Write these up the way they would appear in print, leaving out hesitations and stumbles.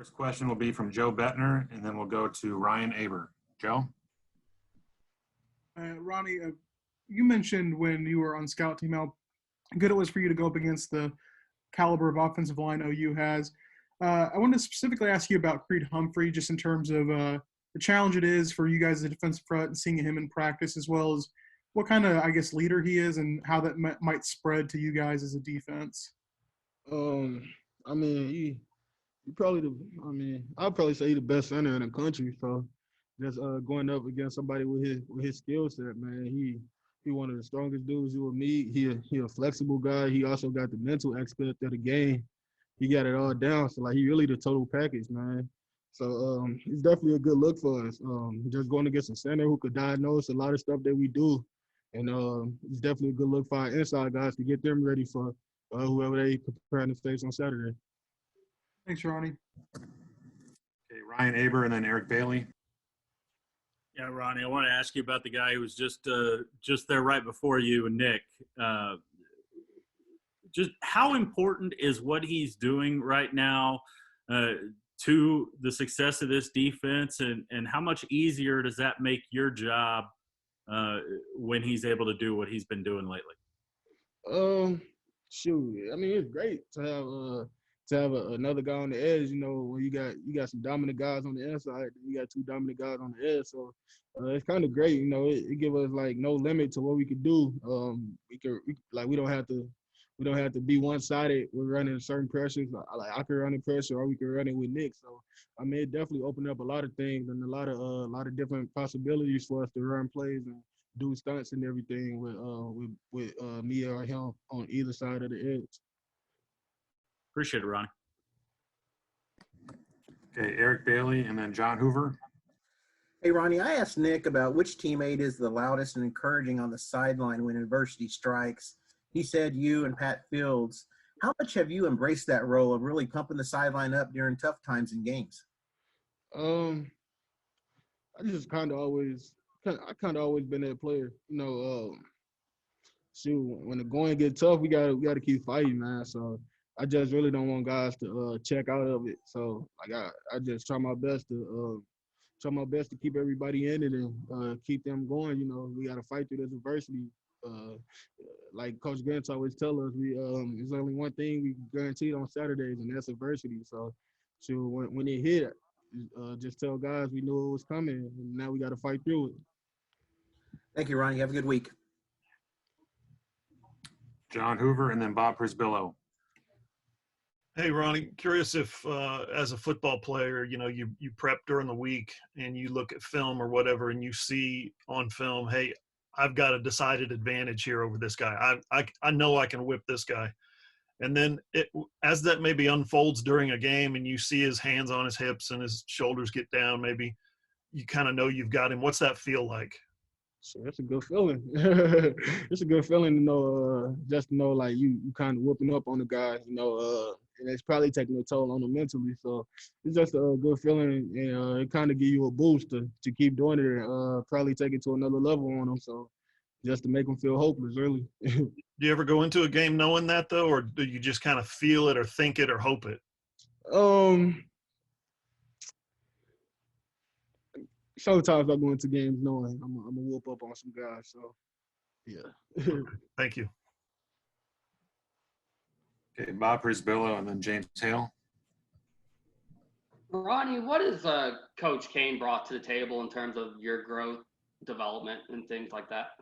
First question will be from Joe Bettner, and then we'll go to Ryan Aber. Joe? Ronnie, you mentioned when you were on scout team how good it was for you to go up against the caliber of offensive line OU has. I wanted to specifically ask you about Creed Humphrey, just in terms of the challenge it is for you guys as a defensive front and seeing him in practice, as well as what kind of, I guess, leader he is and how that might spread to you guys as a defense. I mean, he probably I'd probably say he's the best center in the country. So just going up against somebody with his skill set, man, he one of the strongest dudes you will meet. He a flexible guy. He also got the mental aspect of the game. He got it all down. So like he really the total package, man. So it's definitely a good look for us. Just going against a center who could diagnose a lot of stuff that we do. And it's definitely a good look for our inside guys to get them ready for whoever they preparing to face on Saturday. Thanks, Ronnie. Okay, Ryan Aber and then Eric Bailey. Yeah, Ronnie, I want to ask you about the guy who was just there right before you and Nick. Just how important is what he's doing right now to the success of this defense, and how much easier does that make your job when he's able to do what he's been doing lately? Shoot, I mean, it's great to have another guy on the edge. You know, when you got some dominant guys on the inside, you got two dominant guys on the edge. So it's kind of great. You know, it gives us like no limit to what we could do. We don't have to be one-sided. We're running certain pressures. Like I could run the pressure, or we could run it with Nick. So I mean, it definitely opened up a lot of things and a lot of different possibilities for us to run plays and do stunts and everything with me or him on either side of the edge. Appreciate it, Ronnie. Okay, Eric Bailey and then John Hoover. Hey, Ronnie, I asked Nick about which teammate is the loudest and encouraging on the sideline when adversity strikes. He said you and Pat Fields. How much have you embraced that role of really pumping the sideline up during tough times in games? I just kind of always been that player. You know, shoot, when the going get tough, we gotta keep fighting, man. So I just really don't want guys to check out of it. So like I just try my best to keep everybody in it and keep them going. You know, we gotta fight through this adversity. Like Coach Grant always tell us, there's only one thing we guaranteed on Saturdays, and that's adversity. So when it hit, just tell guys we knew it was coming, and now we got to fight through it. Thank you, Ronnie. Have a good week. John Hoover and then Bob Prisbillo. Hey, Ronnie, curious if as a football player, you know, you prep during the week and you look at film or whatever and you see on film, hey, I've got a decided advantage here over this guy. I know I can whip this guy. And then as that maybe unfolds during a game and you see his hands on his hips and his shoulders get down, maybe you kind of know you've got him. What's that feel like? So that's a good feeling. It's a good feeling to know, just to know like you kind of whooping up on the guy, you know, and it's probably taking a toll on him mentally. So it's just a good feeling, and it kind of give you a boost to keep doing it, and probably take it to another level on him. So just to make him feel hopeless, really. Do you ever go into a game knowing that though, or do you just kind of feel it or think it or hope it? Sometimes I go into games knowing I'm gonna whoop up on some guys. So, yeah. Thank you. Okay, Bob Prisbillo and then James Hale. Ronnie, what has Coach Kane brought to the table in terms of your growth, development, and things like that?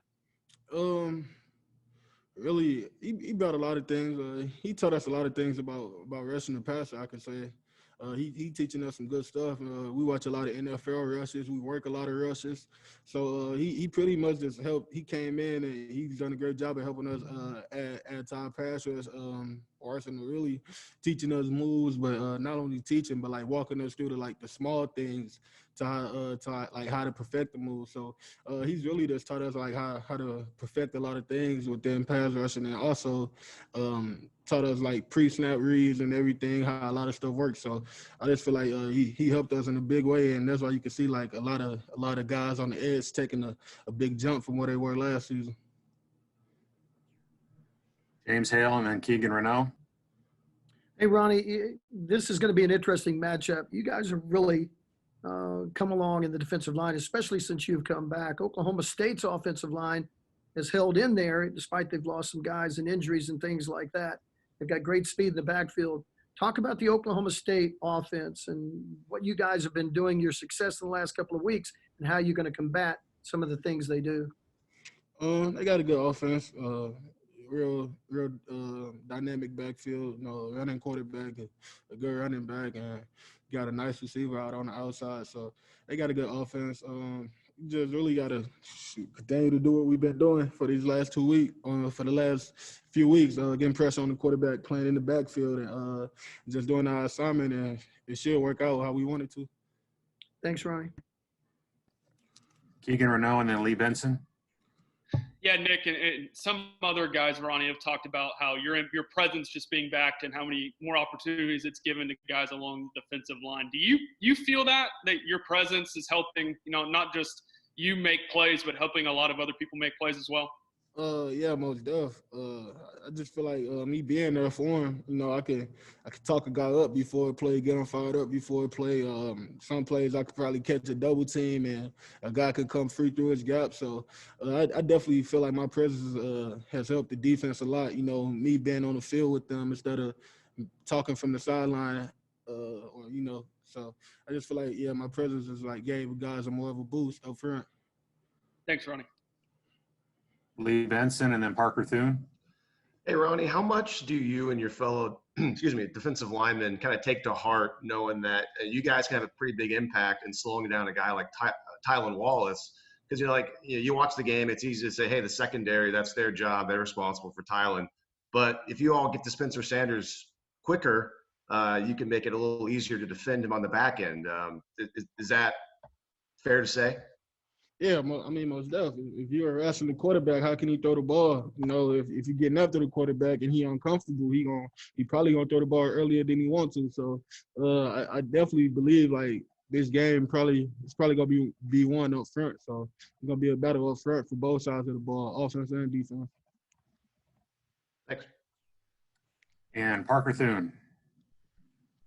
Really, he brought a lot of things. He taught us a lot of things about rushing the passer, I can say. He teaching us some good stuff. We watch a lot of NFL rushes. We work a lot of rushes. So he pretty much just helped. He came in and he's done a great job of helping us add to our pass rush arsenal, really teaching us moves, but not only teaching, but like walking us through the small things to how to perfect the move. So he's really just taught us like how to perfect a lot of things within pass rushing, and also taught us like pre-snap reads and everything, how a lot of stuff works. So I just feel like he helped us in a big way, and that's why you can see like a lot of guys on the edge taking a big jump from where they were last season. James Hale and then Keegan Renault. Hey, Ronnie, this is going to be an interesting matchup. You guys have really come along in the defensive line, especially since you've come back. Oklahoma State's offensive line has held in there despite they've lost some guys and injuries and things like that. They've got great speed in the backfield. Talk about the Oklahoma State offense and what you guys have been doing, your success in the last couple of weeks, and how you're going to combat some of the things they do. They got a good offense. Real dynamic backfield. Running quarterback, a good running back, and got a nice receiver out on the outside. So they got a good offense. Just really got to continue to do what we've been doing for these last 2 weeks, for the last few weeks, getting pressure on the quarterback, playing in the backfield, and just doing our assignment, and it should work out how we want it to. Thanks, Ronnie. Keegan Renault and then Lee Benson. Yeah, Nick, and some other guys, Ronnie, have talked about how your presence just being backed and how many more opportunities it's given to guys along the defensive line. Do you feel that your presence is helping, not just you make plays, but helping a lot of other people make plays as well? Yeah, most def. I just feel like me being there for him, I could talk a guy up before a play, get him fired up before a play. Some plays I could probably catch a double team and a guy could come free through his gap. So I definitely feel like my presence has helped the defense a lot. Me being on the field with them instead of talking from the sideline, So I just feel like, yeah, my presence is like gave guys more of a boost up front. Thanks, Ronnie. Lee Benson and then Parker Thune. Hey, Ronnie, how much do you and your fellow, defensive linemen kind of take to heart knowing that you guys can have a pretty big impact in slowing down a guy like Tylan Wallace? Because you watch the game, it's easy to say, hey, the secondary, that's their job. They're responsible for Tylan. But if you all get to Spencer Sanders quicker, you can make it a little easier to defend him on the back end. Is that fair to say? Yeah, most definitely. If you're harassing the quarterback, how can he throw the ball? If you're getting after the quarterback and he uncomfortable, he probably gonna throw the ball earlier than he wants to. So I definitely believe like this game it's probably gonna be one up front. So it's gonna be a battle up front for both sides of the ball, offense and defense. Thanks. And Parker Thune.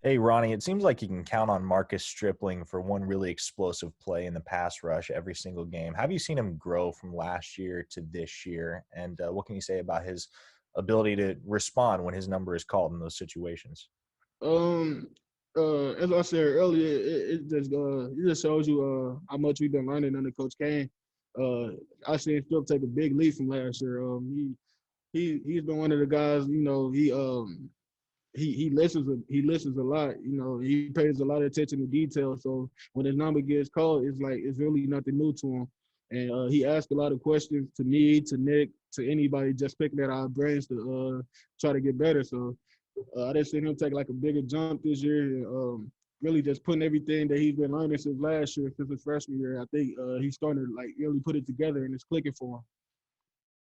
Hey, Ronnie, it seems like you can count on Marcus Stripling for one really explosive play in the pass rush every single game. Have you seen him grow from last year to this year? And what can you say about his ability to respond when his number is called in those situations? As I said earlier, it just shows you how much we've been learning under Coach Kane. I seen Strip take a big leap from last year. He's been one of the guys, he listens a lot. He pays a lot of attention to detail. So when his number gets called, it's really nothing new to him. And he asked a lot of questions to me, to Nick, to anybody just picking at our brains to try to get better. So I just seen him take like a bigger jump this year. Really just putting everything that he's been learning since last year, since his freshman year. I think he's starting to like really put it together and it's clicking for him.